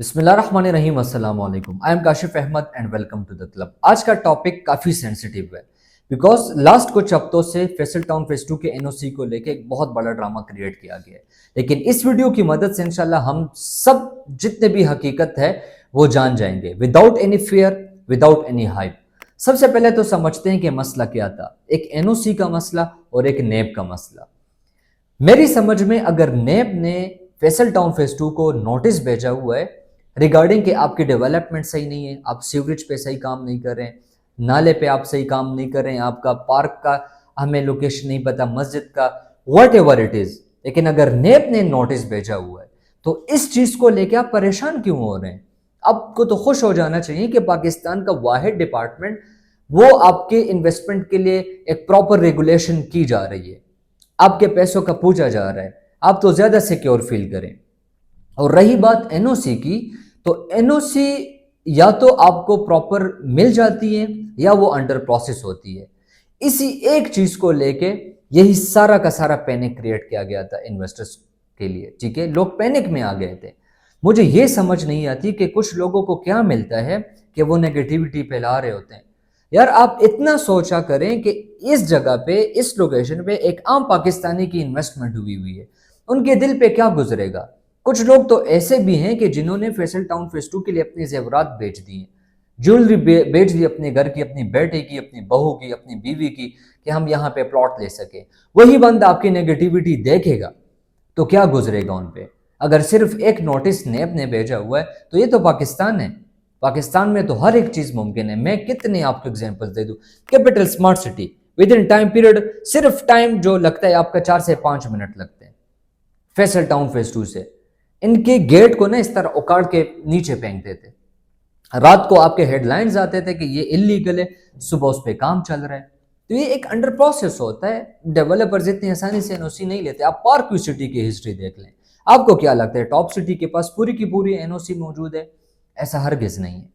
बिस्मिल्लाहिर्रहमानिर्रहीम अस्सलाम वालेकुम। I am Kashif Ahmad and welcome to the club. आज का टॉपिक काफ़ी सेंसिटिव है बिकॉज लास्ट कुछ हफ्तों से फैसल टाउन फेज 2 के एनओसी को लेके एक बहुत बड़ा ड्रामा क्रिएट किया गया है। लेकिन इस वीडियो की मदद से इंशाल्लाह हम सब जितने भी हकीकत है वो जान जाएंगे without any fear, without any hype. सबसे पहले तो समझते हैं कि मसला क्या था, एक एनओसी का मसला और एक नेब का मसला। मेरी समझ में अगर नेब ने फैसल टाउन फेज 2 को नोटिस भेजा हुआ है रिगार्डिंग कि आपकी डेवलपमेंट सही नहीं है, आप सीवरेज पे सही काम नहीं कर रहे हैं, नाले पे आप सही काम नहीं कर रहे हैं, आपका पार्क का हमें लोकेशन नहीं पता, मस्जिद का, वट एवर इट इज। लेकिन अगर नेब ने नोटिस भेजा हुआ है तो इस चीज को लेकर आप परेशान क्यों हो रहे हैं? आपको तो खुश हो जाना चाहिए कि पाकिस्तान का वाहिद डिपार्टमेंट वो आपके इन्वेस्टमेंट के लिए एक प्रॉपर रेगुलेशन की जा रही है, आपके पैसों का पूछा जा रहा है, आप तो ज्यादा सिक्योर फील करें। और रही बात एनओसी की, तो एनओसी या तो आपको प्रॉपर मिल जाती है या वो अंडर प्रोसेस होती है। इसी एक चीज को लेके यही सारा का सारा पैनिक क्रिएट किया गया था इन्वेस्टर्स के लिए। ठीक है, लोग पैनिक में आ गए थे। मुझे ये समझ नहीं आती कि कुछ लोगों को क्या मिलता है कि वो नेगेटिविटी फैला रहे होते हैं। यार आप इतना सोचा करें कि इस जगह पे, इस लोकेशन पे एक आम पाकिस्तानी की इन्वेस्टमेंट हुई है, उनके दिल पे क्या गुजरेगा। कुछ लोग तो ऐसे भी हैं कि जिन्होंने फैसल टाउन फेज 2 के लिए अपनी जेवरात बेच दी हैं, ज्वेलरी बेच दी अपने घर की, अपनी बेटे की, अपनी बहू की, अपनी बीवी की, कि हम यहाँ पे प्लॉट ले सके। वही बंदा आपकी नेगेटिविटी देखेगा तो क्या गुजरेगा उन पे। अगर सिर्फ एक नोटिस नेब ने भेजा हुआ है तो ये तो पाकिस्तान है, पाकिस्तान में तो हर एक चीज मुमकिन है। मैं कितने आपको एग्जांपल्स दे दूं। Capital smart city, with in time period, सिर्फ टाइम जो लगता है आपका 4 से 5 मिनट लगते हैं फैसल टाउन फेज 2 से। इनके गेट को ना इस तरह उखाड़ के नीचे फेंक देते, रात को आपके हेडलाइंस आते थे कि ये इलीगल है, सुबह उस पर काम चल रहा है। तो ये एक अंडर प्रोसेस होता है। डेवलपर्स इतनी आसानी से एनओसी नहीं लेते। आप पार्क व्यू सिटी की हिस्ट्री देख लें, आपको क्या लगता है टॉप सिटी के पास पूरी की पूरी एनओसी मौजूद है? ऐसा हरगिज नहीं है।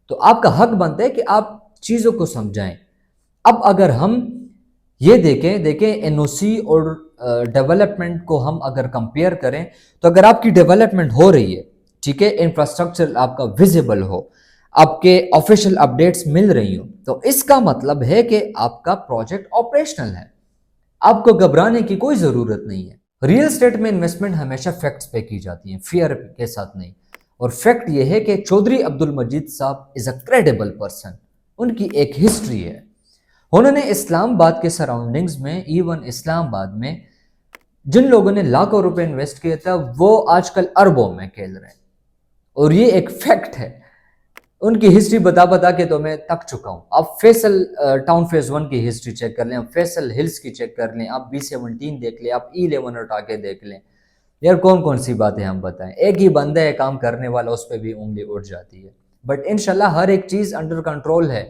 तो आपका हक बनता है कि आप चीजों को समझाएं। अब अगर हम ये देखें एनओसी और डेवलपमेंट को हम अगर कंपेयर करें, तो अगर आपकी डेवलपमेंट हो रही है, ठीक है, इंफ्रास्ट्रक्चर आपका विजिबल हो, आपके ऑफिशियल अपडेट्स मिल रही हो, तो इसका मतलब है कि आपका प्रोजेक्ट ऑपरेशनल है। आपको घबराने की कोई जरूरत नहीं है। रियल एस्टेट में इन्वेस्टमेंट हमेशा फैक्ट्स पे की जाती है, फियर के साथ नहीं। और फैक्ट यह है कि चौधरी अब्दुल मजीद साहब इज अ क्रेडिबल पर्सन। उनकी एक हिस्ट्री है। उन्होंने इस्लामाबाद के सराउंडिंग्स में, इवन इस्लामाबाद में जिन लोगों ने लाखों रुपए इन्वेस्ट किया था वो आजकल अरबों में खेल रहे हैं। और ये एक फैक्ट है। उनकी हिस्ट्री बता बता के तो मैं थक चुका हूं। आप फैसल टाउन फेज 1 की हिस्ट्री चेक कर लें, आप फैसल हिल्स की चेक कर लें, आप B17 देख लें, आप E11 उठा के देख लें। यार कौन कौन सी बातें हम बताएं। एक ही बंदा है काम करने वाला, उस पर भी उंगली उठ जाती है। बट इंशाल्लाह हर एक चीज अंडर कंट्रोल है।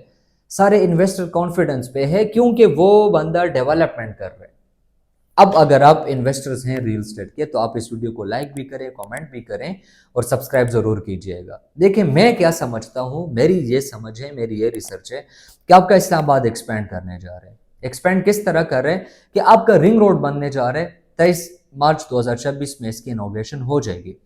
सारे इन्वेस्टर कॉन्फिडेंस पे है क्योंकि वो बंदा डेवलपमेंट कर रहा है। अब अगर आप इन्वेस्टर्स हैं रियल एस्टेट के, तो आप इस वीडियो को लाइक भी करें, कमेंट भी करें और सब्सक्राइब जरूर कीजिएगा। देखिए मैं क्या समझता हूं, मेरी ये समझ है, मेरी ये रिसर्च है कि आपका इस्लामाबाद एक्सपेंड करने जा रहे हैं। एक्सपेंड किस तरह कर रहे हैं कि आपका रिंग रोड बनने जा रहा है। 23 मार्च 2026 में इसकी इनॉग्रेशन हो जाएगी।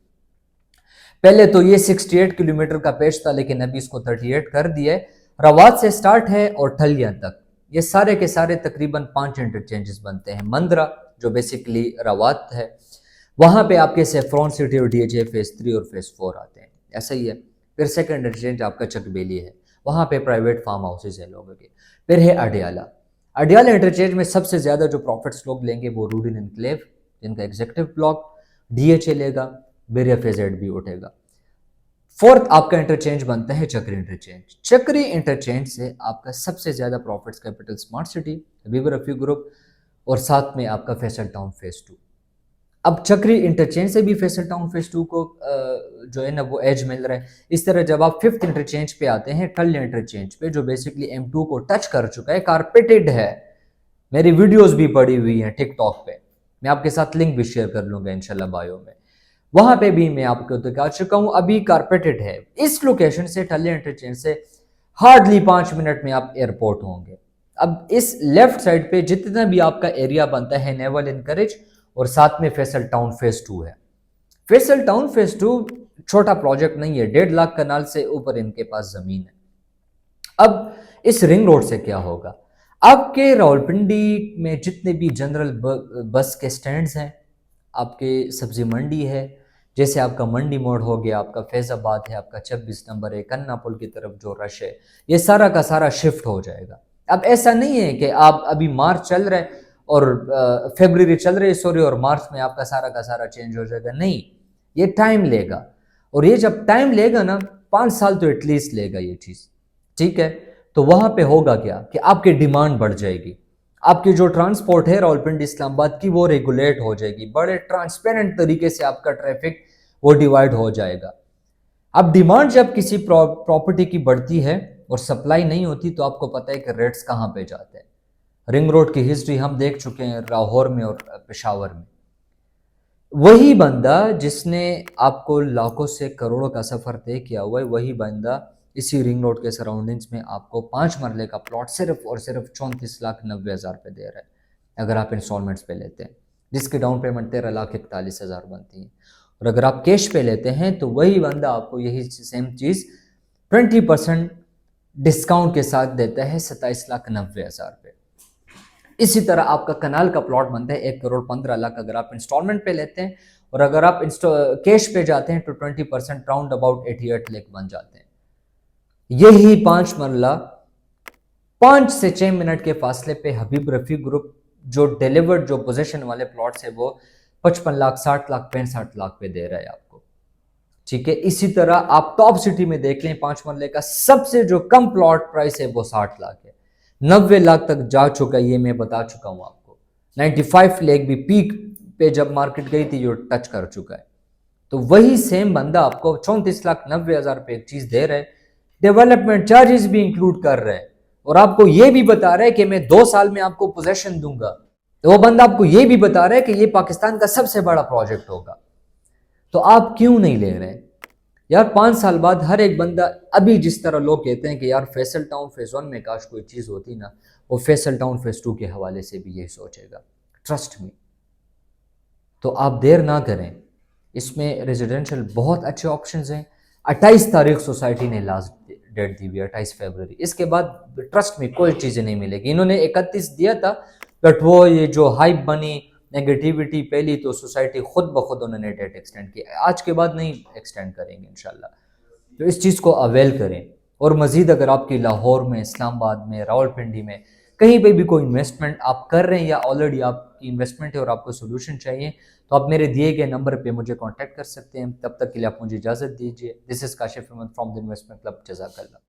पहले तो ये 68 किलोमीटर का पेच था, लेकिन अभी इसको 38 कर दिया है। रवात से स्टार्ट है और ठलिया तक ये सारे के सारे तकरीबन 5 इंटरचेंजेस बनते हैं। मंदरा जो बेसिकली रवात है, वहां पे आपके सेफ्रॉन सिटी और DHA फेज 3 और फेज 4 आते हैं, ऐसा ही है। फिर सेकंड इंटरचेंज आपका चकबेली है, वहां पे प्राइवेट फार्म हाउसेज है लोगों के। फिर है अडियाला। अडियाला इंटरचेंज में सबसे ज्यादा जो प्रॉफिट्स लोग लेंगे वो रूडिन एनक्लेव, जिनका एग्जीक्यूटिव ब्लॉक DHA लेगा, बेरिया फेज 8 भी उठेगा। फोर्थ आपका इंटरचेंज बनता है चक्री इंटरचेंज। चक्री इंटरचेंज से आपका सबसे ज्यादा प्रॉफिट्स कैपिटल स्मार्ट सिटी, वीवर रफी ग्रुप और साथ में आपका फैसल टाउन फेज 2। अब चक्री इंटरचेंज से भी फैसल टाउन फेज 2 को जो है ना वो एज मिल रहा है। इस तरह जब आप फिफ्थ इंटरचेंज पे आते हैं, टल इंटरचेंज पे, जो बेसिकली M2 को टच कर चुका है, कारपेटेड है। मेरी वीडियोस भी पड़ी हुई हैं टिकटॉक पे, मैं आपके साथ लिंक भी शेयर कर लूंगा इंशाल्लाह बायो में। वहां पे भी मैं आपको दिखा चुका हूं, अभी कारपेटेड है। इस लोकेशन से, टल्ले इंटरचेंज से हार्डली 5 मिनट में आप एयरपोर्ट होंगे। अब इस लेफ्ट साइड पे जितना भी आपका एरिया बनता है, नेवल इनकरेज और साथ में फैसल टाउन फेज 2 है। फैसल टाउन फेज 2 छोटा प्रोजेक्ट नहीं है, 1.5 लाख कनाल से ऊपर इनके पास ज़मीन है। अब इस रिंग रोड से क्या होगा? आपके रावलपिंडी में जितने भी जनरल बस के स्टैंड्स हैं, आपके सब्जी मंडी है, जैसे आपका मंडी मोड़ हो गया, आपका फैज़ाबाद है, आपका 26 नंबर है, कन्ना पुल की तरफ जो रश है, ये सारा का सारा शिफ्ट हो जाएगा। अब ऐसा नहीं है कि आप अभी मार्च चल रहे हैं और फरवरी चल रही है सॉरी, और मार्च में आपका सारा का सारा चेंज हो जाएगा, नहीं, ये टाइम लेगा। और ये जब टाइम लेगा ना, 5 साल तो एटलीस्ट लेगा ये चीज़, ठीक है। तो वहां पे होगा क्या कि आपकी डिमांड बढ़ जाएगी, आपकी जो ट्रांसपोर्ट है रावलपिंडी इस्लामाबाद की वो रेगुलेट हो जाएगी, बड़े ट्रांसपेरेंट तरीके से आपका ट्रैफिक वो डिवाइड हो जाएगा। अब डिमांड जब किसी प्रॉपर्टी की बढ़ती है और सप्लाई नहीं होती, तो आपको पता है कि रेट्स कहाँ पे जाते हैं। रिंग रोड की हिस्ट्री हम देख चुके हैं लाहौर में और पेशावर में। वही बंदा जिसने आपको लाखों से करोड़ों का सफर तय किया हुआ है, वही बंदा इसी रिंग रोड के सराउंडिंग्स में आपको 5 मरले का प्लॉट सिर्फ और सिर्फ 34,90,000 पे दे रहा है, अगर आप इंस्टॉलमेंट्स पे लेते हैं, जिसकी डाउन पेमेंट 13,41,000 बनती है। और अगर आप कैश पे लेते हैं तो वही बंदा आपको यही सेम चीज़ 20% डिस्काउंट के साथ देता है 27,90,000 पे। इसी तरह आपका कनाल का प्लॉट बनता है 1,15,00,000 अगर आप इंस्टॉलमेंट पे लेते हैं, और अगर आप कैश पे जाते हैं तो 20% राउंड अबाउट 88 लाख बन जाते हैं। यही 5 मरला 5 से 6 मिनट के फासले पे हबीब रफी ग्रुप जो डिलीवर्ड जो पोजीशन वाले प्लॉट्स है वो 55 लाख 60 लाख 65 लाख पे दे रहा है आपको, ठीक है। इसी तरह आप टॉप सिटी में देख लें, 5 मरले का सबसे जो कम प्लॉट प्राइस है वो 60 लाख है, 90 लाख तक जा चुका है, ये मैं बता चुका हूं आपको। 95 लाख भी पीक पे जब मार्केट गई थी, जो टच कर चुका है। तो वही सेम बंदा आपको 34,90,000 पे एक चीज दे रहा है, डेवलपमेंट चार्जेस भी इंक्लूड कर रहे हैं, और आपको यह भी बता रहा है कि मैं 2 साल में आपको पोजेशन दूंगा। तो वो बंदा आपको यह भी बता रहा है कि ये पाकिस्तान का सबसे बड़ा प्रोजेक्ट होगा। तो आप क्यों नहीं ले रहे यार? 5 साल बाद हर एक बंदा, अभी जिस तरह लोग कहते हैं कि यार फैसल टाउन फेज 1 में काश कोई चीज होती ना, वो फैसल टाउन फेज 2 के हवाले से भी यही सोचेगा, ट्रस्ट मी। तो आप देर ना करें, इसमें रेजिडेंशियल बहुत अच्छे ऑप्शंस हैं। 28 तारीख सोसाइटी ने लास्ट डेट दी हुई है, 28 फरवरी। इसके बाद ट्रस्ट में कोई चीज़ें नहीं मिलेगी। इन्होंने 31 दिया था, बट वो ये जो हाइप बनी, नेगेटिविटी फैली, तो सोसाइटी खुद ब खुद उन्होंने डेट एक्सटेंड की। आज के बाद नहीं एक्सटेंड करेंगे इंशाल्लाह। तो इस चीज़ को अवेल करें। और मज़ीद अगर आपकी लाहौर में, इस्लामाबाद में, रावलपिंडी में कहीं पे भी कोई इन्वेस्टमेंट आप कर रहे हैं, या ऑलरेडी आपकी इन्वेस्टमेंट है और आपको सोल्यूशन चाहिए, तो आप मेरे दिए गए नंबर पे मुझे कांटेक्ट कर सकते हैं। तब तक के लिए आप मुझे इजाज़त दीजिए। This is Kashif Ahmed from the investment club. जज़ाकल्लाह।